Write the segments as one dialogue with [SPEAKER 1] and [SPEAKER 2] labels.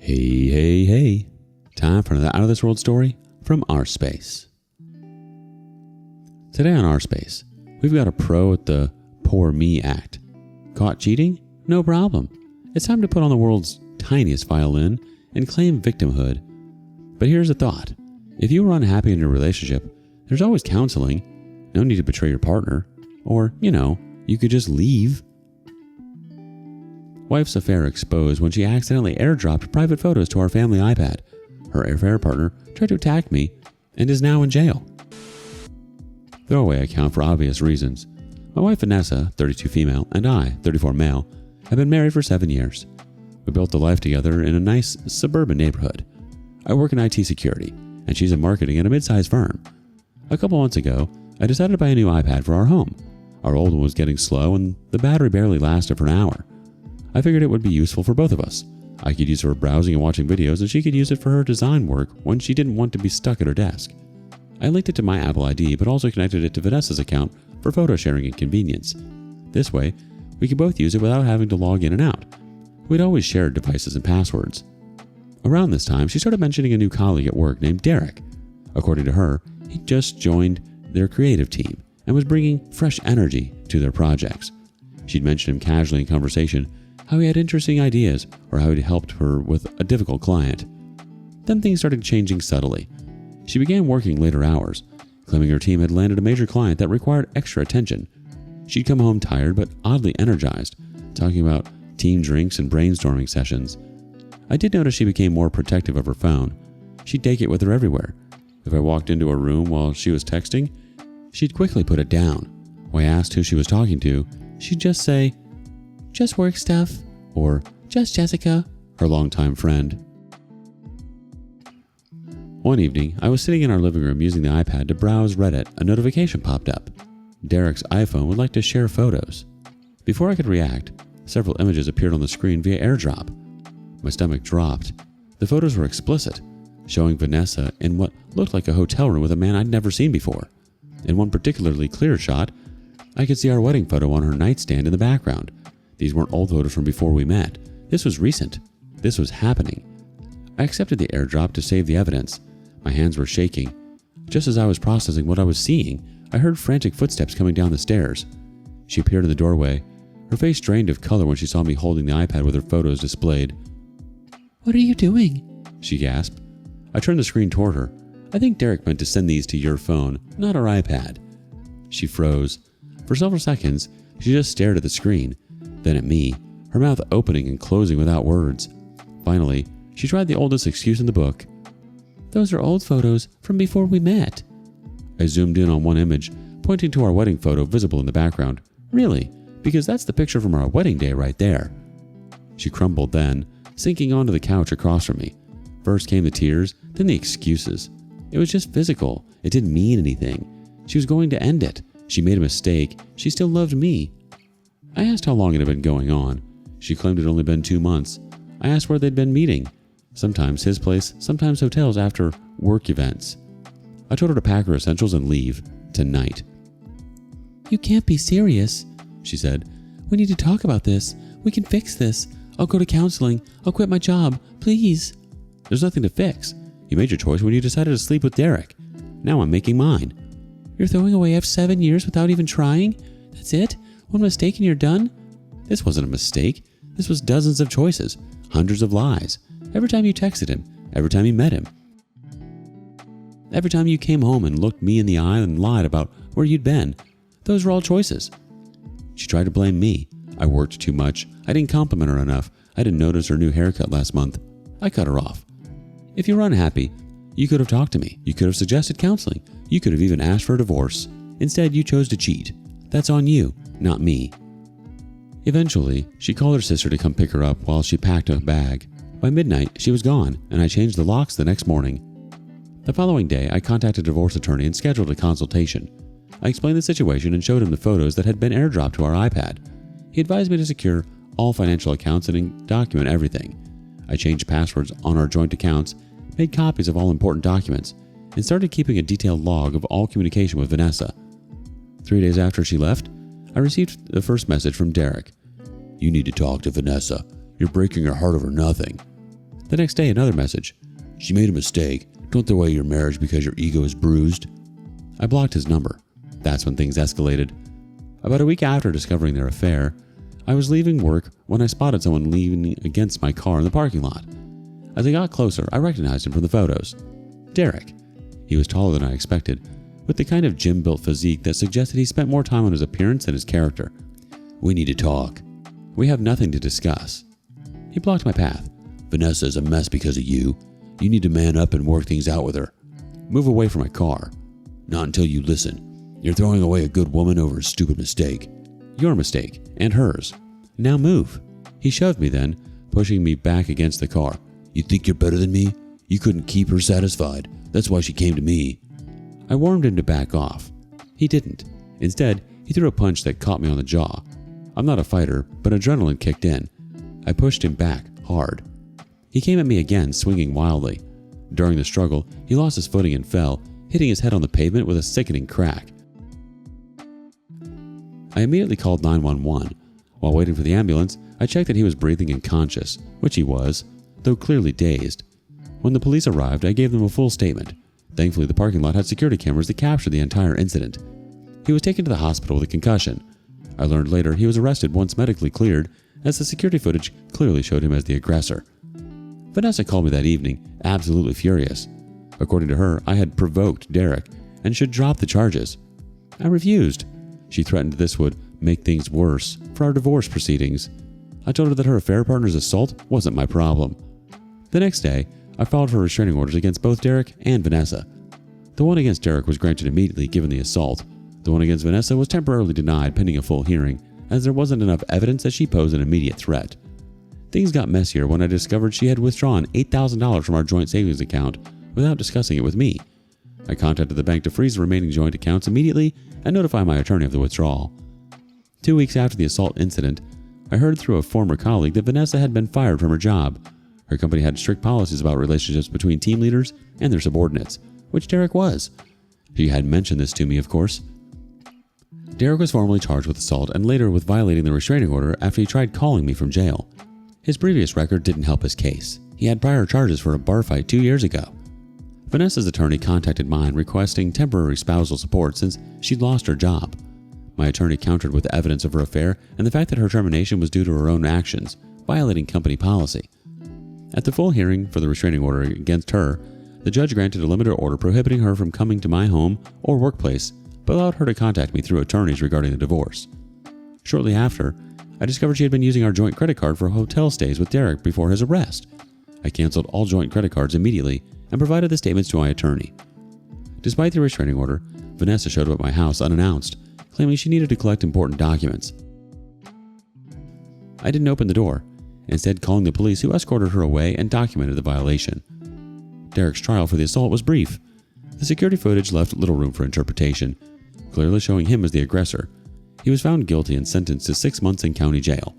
[SPEAKER 1] Hey. Time for another Out of This World story from rSpace. Today on rSpace, we've got a pro at the Poor Me Act. Caught cheating? No problem. It's time to put on the world's tiniest violin and claim victimhood. But here's a thought. If you are unhappy in your relationship, there's always counseling. No need to betray your partner. Or, you could just leave. Wife's affair exposed when she accidentally airdropped private photos to our family iPad. Her affair partner tried to attack me and is now in jail. Throwaway account for obvious reasons. My wife Vanessa, 32 female, and I, 34 male, have been married for 7 years. We built a life together in a nice suburban neighborhood. I work in IT security, and she's in marketing at a mid-sized firm. A couple months ago, I decided to buy a new iPad for our home. Our old one was getting slow and the battery barely lasted for an hour. I figured it would be useful for both of us. I could use it for browsing and watching videos, and she could use it for her design work when she didn't want to be stuck at her desk. I linked it to my Apple ID, but also connected it to Vanessa's account for photo sharing and convenience. This way, we could both use it without having to log in and out. We'd always shared devices and passwords. Around this time, she started mentioning a new colleague at work named Derek. According to her, he just joined their creative team and was bringing fresh energy to their projects. She'd mentioned him casually in conversation, how he had interesting ideas or how he'd helped her with a difficult client. Then things started changing subtly. She began working later hours, claiming her team had landed a major client that required extra attention. She'd come home tired but oddly energized, talking about team drinks and brainstorming sessions. I did notice she became more protective of her phone. She'd take it with her everywhere. If I walked into her room while she was texting, she'd quickly put it down. When I asked who she was talking to, she'd just say, "Just work stuff," or "Just Jessica," her longtime friend. One evening, I was sitting in our living room using the iPad to browse Reddit. A notification popped up. Derek's iPhone would like to share photos. Before I could react, several images appeared on the screen via AirDrop. My stomach dropped. The photos were explicit, showing Vanessa in what looked like a hotel room with a man I'd never seen before. In one particularly clear shot, I could see our wedding photo on her nightstand in the background. These weren't old photos from before we met. This was recent. This was happening. I accepted the AirDrop to save the evidence. My hands were shaking. Just as I was processing what I was seeing, I heard frantic footsteps coming down the stairs. She appeared in the doorway. Her face drained of color when she saw me holding the iPad with her photos displayed. "What are you doing?" she gasped. I turned the screen toward her. "I think Derek meant to send these to your phone, not our iPad." She froze. For several seconds, she just stared at the screen, then at me, her mouth opening and closing without words. Finally, she tried the oldest excuse in the book. "Those are old photos from before we met." I zoomed in on one image, pointing to our wedding photo visible in the background. "Really? Because that's the picture from our wedding day right there." She crumbled then, sinking onto the couch across from me. First came the tears, then the excuses. It was just physical. It didn't mean anything. She was going to end it. She made a mistake. She still loved me. I asked how long it had been going on. She claimed it had only been 2 months. I asked where they'd been meeting. Sometimes his place, sometimes hotels after work events. I told her to pack her essentials and leave. Tonight. "You can't be serious," she said. "We need to talk about this. We can fix this. I'll go to counseling. I'll quit my job. Please." "There's nothing to fix. You made your choice when you decided to sleep with Derek. Now I'm making mine." "You're throwing away 7 years without even trying? That's it? One mistake and you're done?" This wasn't a mistake. This was dozens of choices, hundreds of lies. Every time you texted him, every time you met him, every time you came home and looked me in the eye and lied about where you'd been. Those were all choices. She tried to blame me. I worked too much. I didn't compliment her enough. I didn't notice her new haircut last month. I cut her off. If you were unhappy, you could have talked to me. You could have suggested counseling. You could have even asked for a divorce. Instead, you chose to cheat. That's on you, not me. Eventually, she called her sister to come pick her up while she packed a bag. By midnight, she was gone, and I changed the locks the next morning. The following day, I contacted a divorce attorney and scheduled a consultation. I explained the situation and showed him the photos that had been airdropped to our iPad. He advised me to secure all financial accounts and document everything. I changed passwords on our joint accounts, made copies of all important documents, and started keeping a detailed log of all communication with Vanessa. 3 days after she left, I received the first message from Derek. "You need to talk to Vanessa. You're breaking her heart over nothing." The next day, another message. She made a mistake. Don't throw away your marriage because your ego is bruised. I blocked his number. That's when things escalated. About a week after discovering their affair, I was leaving work when I spotted someone leaning against my car in the parking lot. As I got closer, I recognized him from the photos. Derek. He was taller than I expected, with the kind of gym-built physique that suggested he spent more time on his appearance than his character. We need to talk. We have nothing to discuss. He blocked my path. Vanessa is a mess because of you. You need to man up and work things out with her. Move away from my car. Not until you listen. You're throwing away a good woman over a stupid mistake. Your mistake, and hers. Now move. He shoved me then, pushing me back against the car. You think you're better than me? You couldn't keep her satisfied. That's why she came to me. I warned him to back off. He didn't. Instead, he threw a punch that caught me on the jaw. I'm not a fighter, but adrenaline kicked in. I pushed him back, hard. He came at me again, swinging wildly. During the struggle, he lost his footing and fell, hitting his head on the pavement with a sickening crack. I immediately called 911. While waiting for the ambulance, I checked that he was breathing and conscious, which he was, though clearly dazed. When the police arrived, I gave them a full statement. Thankfully, the parking lot had security cameras that captured the entire incident. He was taken to the hospital with a concussion. I learned later he was arrested once medically cleared, as the security footage clearly showed him as the aggressor. Vanessa called me that evening, absolutely furious. According to her, I had provoked Derek and should drop the charges. I refused. She threatened this would make things worse for our divorce proceedings. I told her that her affair partner's assault wasn't my problem. The next day, I filed for restraining orders against both Derek and Vanessa. The one against Derek was granted immediately given the assault. The one against Vanessa was temporarily denied pending a full hearing, as there wasn't enough evidence that she posed an immediate threat. Things got messier when I discovered she had withdrawn $8,000 from our joint savings account without discussing it with me. I contacted the bank to freeze the remaining joint accounts immediately and notify my attorney of the withdrawal. 2 weeks after the assault incident, I heard through a former colleague that Vanessa had been fired from her job. Her company had strict policies about relationships between team leaders and their subordinates, which Derek was. She had mentioned this to me, of course. Derek was formally charged with assault and later with violating the restraining order after he tried calling me from jail. His previous record didn't help his case. He had prior charges for a bar fight 2 years ago. Vanessa's attorney contacted mine requesting temporary spousal support since she'd lost her job. My attorney countered with evidence of her affair and the fact that her termination was due to her own actions, violating company policy. At the full hearing for the restraining order against her, the judge granted a limited order prohibiting her from coming to my home or workplace, but allowed her to contact me through attorneys regarding the divorce. Shortly after, I discovered she had been using our joint credit card for hotel stays with Derek before his arrest. I canceled all joint credit cards immediately and provided the statements to my attorney. Despite the restraining order, Vanessa showed up at my house unannounced, claiming she needed to collect important documents. I didn't open the door, instead calling the police who escorted her away and documented the violation. Derek's trial for the assault was brief. The security footage left little room for interpretation, clearly showing him as the aggressor. He was found guilty and sentenced to 6 months in county jail,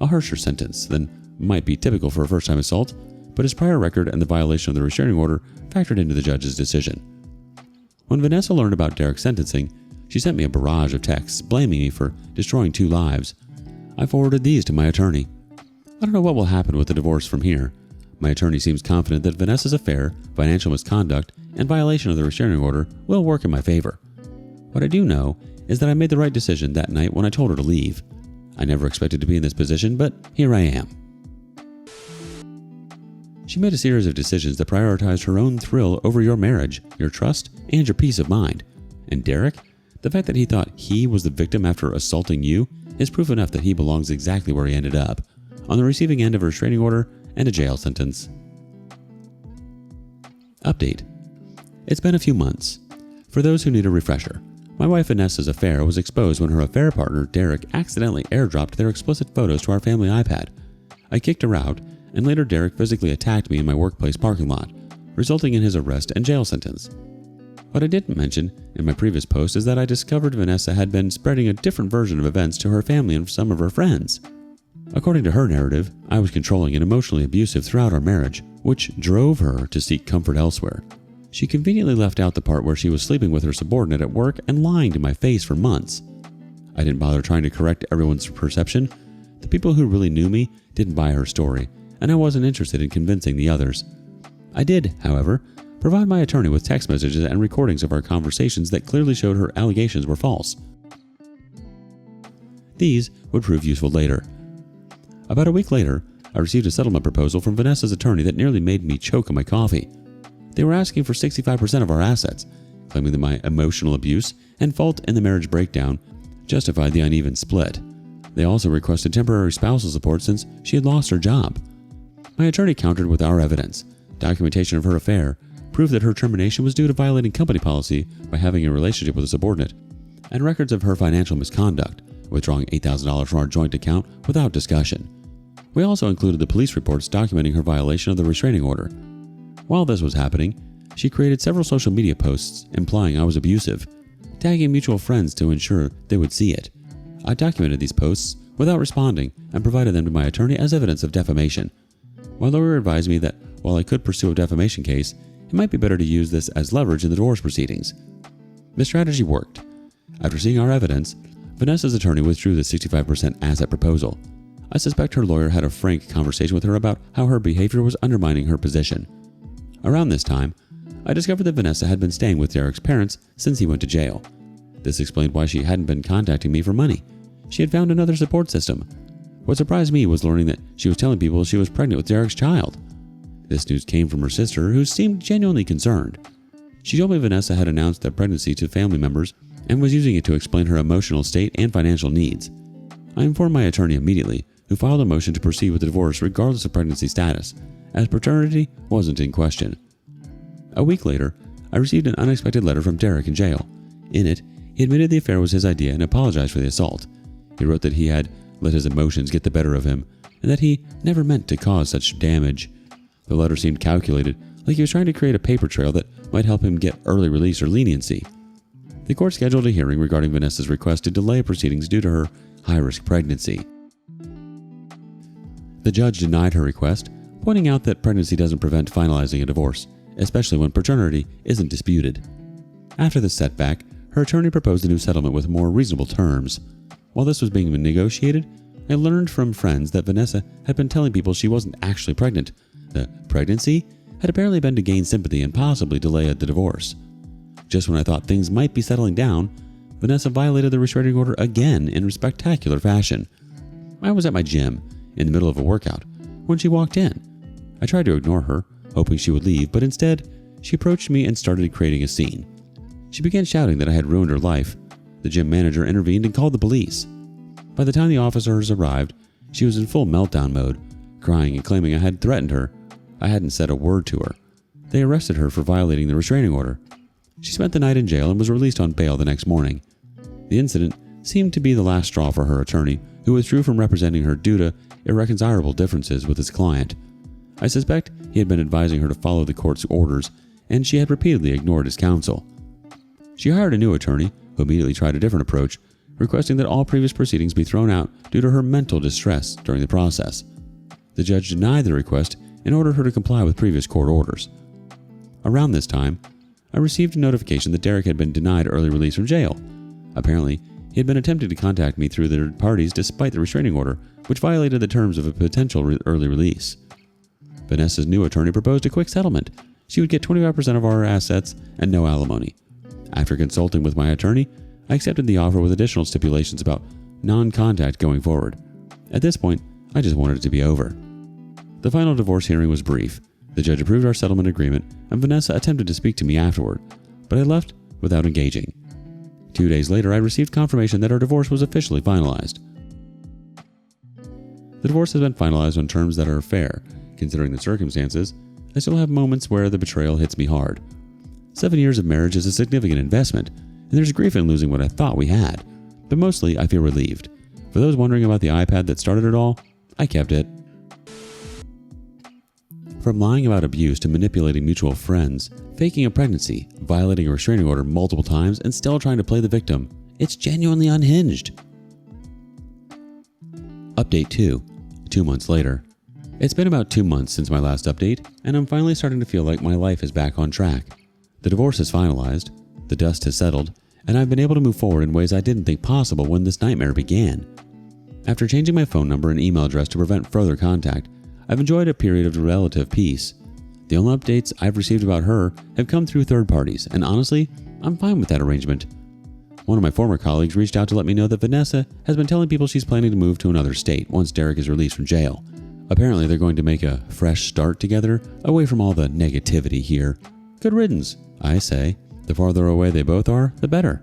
[SPEAKER 1] a harsher sentence than might be typical for a first-time assault, but his prior record and the violation of the restraining order factored into the judge's decision. When Vanessa learned about Derek's sentencing, she sent me a barrage of texts blaming me for destroying 2 lives. I forwarded these to my attorney. I don't know what will happen with the divorce from here. My attorney seems confident that Vanessa's affair, financial misconduct, and violation of the restraining order will work in my favor. What I do know is that I made the right decision that night when I told her to leave. I never expected to be in this position, but here I am. She made a series of decisions that prioritized her own thrill over your marriage, your trust, and your peace of mind. And Derek, the fact that he thought he was the victim after assaulting you is proof enough that he belongs exactly where he ended up, on the receiving end of a restraining order and a jail sentence. Update. It's been a few months. For those who need a refresher, my wife Vanessa's affair was exposed when her affair partner Derek accidentally airdropped their explicit photos to our family iPad. I kicked her out, and later Derek physically attacked me in my workplace parking lot, resulting in his arrest and jail sentence. What I didn't mention in my previous post is that I discovered Vanessa had been spreading a different version of events to her family and some of her friends. According to her narrative, I was controlling and emotionally abusive throughout our marriage, which drove her to seek comfort elsewhere. She conveniently left out the part where she was sleeping with her subordinate at work and lying to my face for months. I didn't bother trying to correct everyone's perception. The people who really knew me didn't buy her story, and I wasn't interested in convincing the others. I did, however, provide my attorney with text messages and recordings of our conversations that clearly showed her allegations were false. These would prove useful later. About a week later, I received a settlement proposal from Vanessa's attorney that nearly made me choke on my coffee. They were asking for 65% of our assets, claiming that my emotional abuse and fault in the marriage breakdown justified the uneven split. They also requested temporary spousal support since she had lost her job. My attorney countered with our evidence, documentation of her affair, proof that her termination was due to violating company policy by having a relationship with a subordinate, and records of her financial misconduct, withdrawing $8,000 from our joint account without discussion. We also included the police reports documenting her violation of the restraining order. While this was happening, she created several social media posts implying I was abusive, tagging mutual friends to ensure they would see it. I documented these posts without responding and provided them to my attorney as evidence of defamation. My lawyer advised me that while I could pursue a defamation case, it might be better to use this as leverage in the divorce proceedings. The strategy worked. After seeing our evidence, Vanessa's attorney withdrew the 65% asset proposal. I suspect her lawyer had a frank conversation with her about how her behavior was undermining her position. Around this time, I discovered that Vanessa had been staying with Derek's parents since he went to jail. This explained why she hadn't been contacting me for money. She had found another support system. What surprised me was learning that she was telling people she was pregnant with Derek's child. This news came from her sister, who seemed genuinely concerned. She told me Vanessa had announced the pregnancy to family members and was using it to explain her emotional state and financial needs. I informed my attorney immediately, who filed a motion to proceed with the divorce regardless of pregnancy status, as paternity wasn't in question. A week later, I received an unexpected letter from Derek in jail. In it, he admitted the affair was his idea and apologized for the assault. He wrote that he had let his emotions get the better of him and that he never meant to cause such damage. The letter seemed calculated, like he was trying to create a paper trail that might help him get early release or leniency. The court scheduled a hearing regarding Vanessa's request to delay proceedings due to her high-risk pregnancy. The judge denied her request, pointing out that pregnancy doesn't prevent finalizing a divorce, especially when paternity isn't disputed. After this setback, her attorney proposed a new settlement with more reasonable terms. While this was being negotiated, I learned from friends that Vanessa had been telling people she wasn't actually pregnant. The pregnancy had apparently been to gain sympathy and possibly delay the divorce. Just when I thought things might be settling down, Vanessa violated the restraining order again in spectacular fashion. I was at my gym, in the middle of a workout, when she walked in. I tried to ignore her, hoping she would leave, but instead, she approached me and started creating a scene. She began shouting that I had ruined her life. The gym manager intervened and called the police. By the time the officers arrived, she was in full meltdown mode, crying and claiming I had threatened her. I hadn't said a word to her. They arrested her for violating the restraining order. She spent the night in jail and was released on bail the next morning. The incident seemed to be the last straw for her attorney, who withdrew from representing her due to irreconcilable differences with his client. I suspect he had been advising her to follow the court's orders, and she had repeatedly ignored his counsel. She hired a new attorney, who immediately tried a different approach, requesting that all previous proceedings be thrown out due to her mental distress during the process. The judge denied the request and ordered her to comply with previous court orders. Around this time, I received a notification that Derek had been denied early release from jail. Apparently, he had been attempting to contact me through third parties despite the restraining order, which violated the terms of a potential early release. Vanessa's new attorney proposed a quick settlement. She would get 25% of our assets and no alimony. After consulting with my attorney, I accepted the offer with additional stipulations about non-contact going forward. At this point, I just wanted it to be over. The final divorce hearing was brief. The judge approved our settlement agreement, and Vanessa attempted to speak to me afterward, but I left without engaging. 2 days later, I received confirmation that our divorce was officially finalized. The divorce has been finalized on terms that are fair. Considering the circumstances, I still have moments where the betrayal hits me hard. 7 years of marriage is a significant investment, and there's grief in losing what I thought we had, but mostly I feel relieved. For those wondering about the iPad that started it all, I kept it. From lying about abuse to manipulating mutual friends, faking a pregnancy, violating a restraining order multiple times, and still trying to play the victim, it's genuinely unhinged. Update 2. 2 months later. It's been about 2 months since my last update, and I'm finally starting to feel like my life is back on track. The divorce is finalized, the dust has settled, and I've been able to move forward in ways I didn't think possible when this nightmare began. After changing my phone number and email address to prevent further contact, I've enjoyed a period of relative peace. The only updates I've received about her have come through third parties, and honestly, I'm fine with that arrangement. One of my former colleagues reached out to let me know that Vanessa has been telling people she's planning to move to another state once Derek is released from jail. Apparently, they're going to make a fresh start together, away from all the negativity here. Good riddance, I say. The farther away they both are, the better.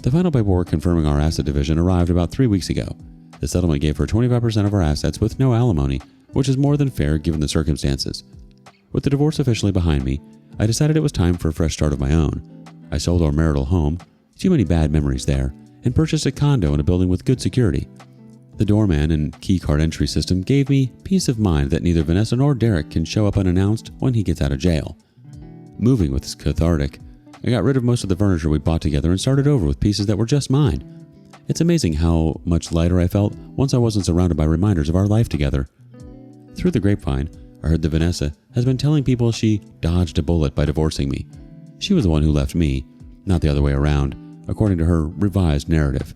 [SPEAKER 1] The final paperwork confirming our asset division arrived about 3 weeks ago. The settlement gave her 25% of our assets with no alimony, which is more than fair given the circumstances. With the divorce officially behind me, I decided it was time for a fresh start of my own. I sold our marital home, too many bad memories there, and purchased a condo in a building with good security. The doorman and keycard entry system gave me peace of mind that neither Vanessa nor Derek can show up unannounced when he gets out of jail. Moving was cathartic. I got rid of most of the furniture we bought together and started over with pieces that were just mine. It's amazing how much lighter I felt once I wasn't surrounded by reminders of our life together. Through the grapevine, I heard that Vanessa has been telling people she dodged a bullet by divorcing me. She was the one who left me, not the other way around, according to her revised narrative.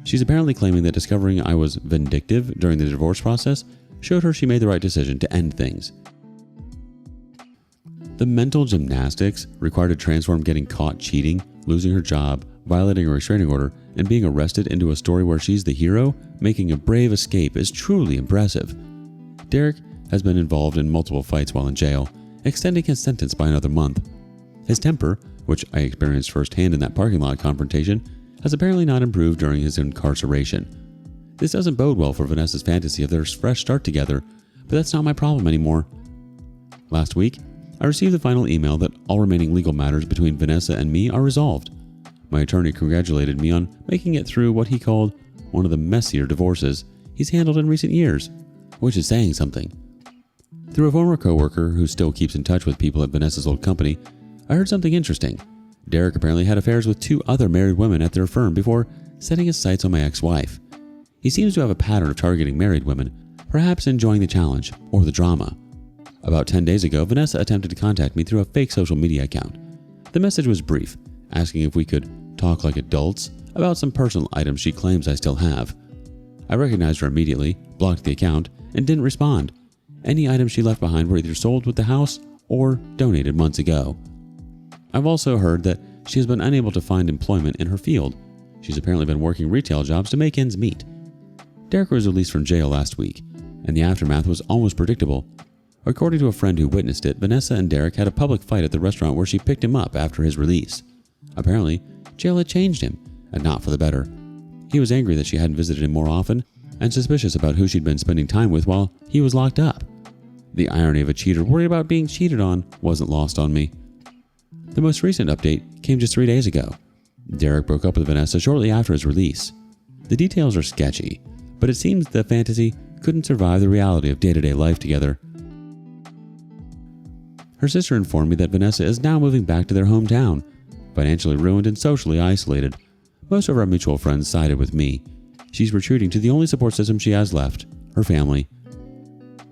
[SPEAKER 1] She's apparently claiming that discovering I was vindictive during the divorce process showed her she made the right decision to end things. The mental gymnastics required to transform getting caught cheating, losing her job, violating a restraining order, and being arrested into a story where she's the hero, making a brave escape, is truly impressive. Derek has been involved in multiple fights while in jail, extending his sentence by another month. His temper, which I experienced firsthand in that parking lot confrontation, has apparently not improved during his incarceration. This doesn't bode well for Vanessa's fantasy of their fresh start together, but that's not my problem anymore. Last week, I received the final email that all remaining legal matters between Vanessa and me are resolved. My attorney congratulated me on making it through what he called one of the messier divorces he's handled in recent years, which is saying something. Through a former coworker who still keeps in touch with people at Vanessa's old company, I heard something interesting. Derek apparently had affairs with 2 other married women at their firm before setting his sights on my ex-wife. He seems to have a pattern of targeting married women, perhaps enjoying the challenge or the drama. About 10 days ago, Vanessa attempted to contact me through a fake social media account. The message was brief, asking if we could talk like adults about some personal items she claims I still have. I recognized her immediately, blocked the account, and didn't respond. Any items she left behind were either sold with the house or donated months ago. I've also heard that she has been unable to find employment in her field. She's apparently been working retail jobs to make ends meet. Derek was released from jail last week, and the aftermath was almost predictable. According to a friend who witnessed it, Vanessa and Derek had a public fight at the restaurant where she picked him up after his release. Apparently, jail had changed him, and not for the better. He was angry that she hadn't visited him more often, and suspicious about who she'd been spending time with while he was locked up. The irony of a cheater worried about being cheated on wasn't lost on me. The most recent update came just 3 days ago. Derek broke up with Vanessa shortly after his release. The details are sketchy, but it seems the fantasy couldn't survive the reality of day-to-day life together. Her sister informed me that Vanessa is now moving back to their hometown, financially ruined and socially isolated. Most of our mutual friends sided with me. She's retreating to the only support system she has left, her family.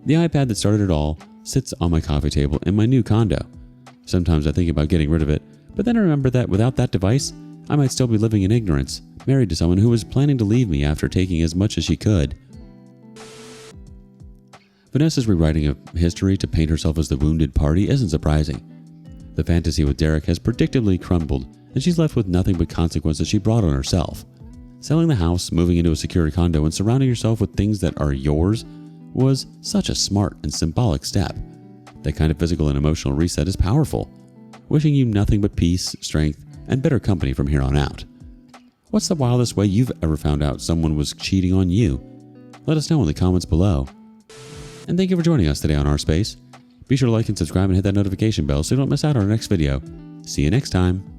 [SPEAKER 1] The iPad that started it all sits on my coffee table in my new condo. Sometimes I think about getting rid of it, but then I remember that without that device, I might still be living in ignorance, married to someone who was planning to leave me after taking as much as she could. Vanessa's rewriting of history to paint herself as the wounded party isn't surprising. The fantasy with Derek has predictably crumbled, and she's left with nothing but consequences she brought on herself. Selling the house, moving into a secure condo, and surrounding yourself with things that are yours was such a smart and symbolic step. That kind of physical and emotional reset is powerful. Wishing you nothing but peace, strength, and better company from here on out. What's the wildest way you've ever found out someone was cheating on you? Let us know in the comments below. And thank you for joining us today on rSpace. Be sure to like and subscribe and hit that notification bell so you don't miss out on our next video. See you next time.